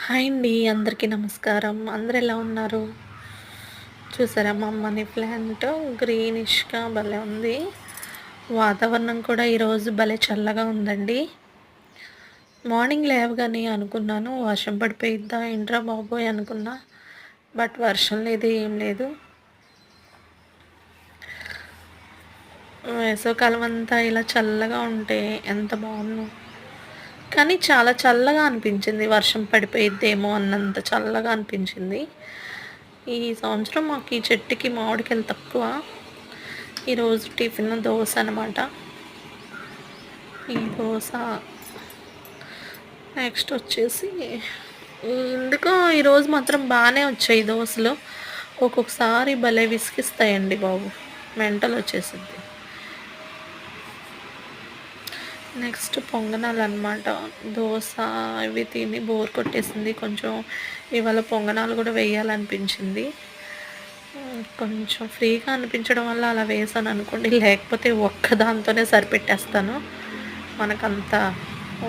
Hi అండి. అందరికీ నమస్కారం. అందరూ ఎలా ఉన్నారు? చూసారా మా మనీ ప్లాంట్ గ్రీనిష్‌గా భలే ఉంది. వాతావరణం కూడా ఈరోజు భలే చల్లగా ఉందండి. మార్నింగ్ లేవగానే అనుకున్నాను వర్షం పడిపోయిద్దా ఏంట్రా బాబోయ్ అనుకున్నా. బట్ వర్షం లేదు, ఏం లేదు. వేసవికాలం అంతా ఇలా చల్లగా ఉంటే ఎంత బావుండు. కానీ చాలా చల్లగా అనిపించింది. వర్షం పడిపోయిద్దేమో అన్నంత చల్లగా అనిపించింది. ఈ సంవత్సరం మాకు ఈ చెట్టుకి మామిడికాయలు తక్కువ. ఈరోజు టిఫిన్ దోస అనమాట. ఈ దోస నెక్స్ట్ వచ్చేసి ఎందుకో ఈరోజు మాత్రం బాగానే వచ్చాయి దోసలు. ఒక్కొక్కసారి భలే విసిగిస్తాయండి బాబు. మెంటల్ వచ్చేసిద్ది. నెక్స్ట్ పొంగనాలనమాట. దోస ఇవి తిని బోర్ కొట్టేసింది. కొంచెం ఇవాళ పొంగనాలు కూడా వేయాలనిపించింది. కొంచెం ఫ్రీగా అనిపించడం వల్ల అలా వేసాననుకోండి. లేకపోతే ఒక్కదాంతోనే సరిపెట్టేస్తాను. మనకంత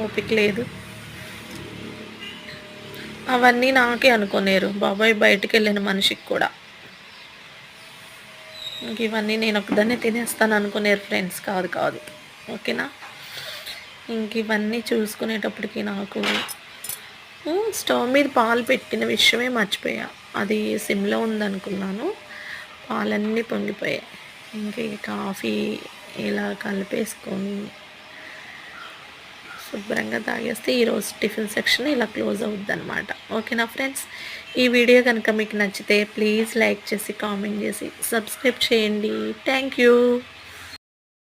ఓపిక లేదు. అవన్నీ నాకే అనుకోనేరు. బాబాయ్ బయటికెళ్ళిన మనిషికి కూడా. ఇంక ఇవన్నీ నేను ఒక్కదాన్నే తినేస్తాను అనుకునేరు ఫ్రెండ్స్. కాదు కాదు. ఓకేనా? ఇంక ఇవన్నీ చూసుకునేటప్పటికి నాకు స్టవ్ మీద పాలు పెట్టిన విషయమే మర్చిపోయా. అది సిమ్‌లో ఉందనుకున్నాను. పాలన్నీ పొంగిపోయాయి. ఇంక ఈ కాఫీ ఇలా కలిపేసుకొని శుభ్రంగా తాగేస్తే ఈరోజు టిఫిన్ సెక్షన్ ఇలా క్లోజ్ అవుద్దనమాట. ఓకేనా ఫ్రెండ్స్? ఈ వీడియో కనుక మీకు నచ్చితే ప్లీజ్ లైక్ చేసి, కామెంట్ చేసి, సబ్స్క్రైబ్ చేయండి. Thank you.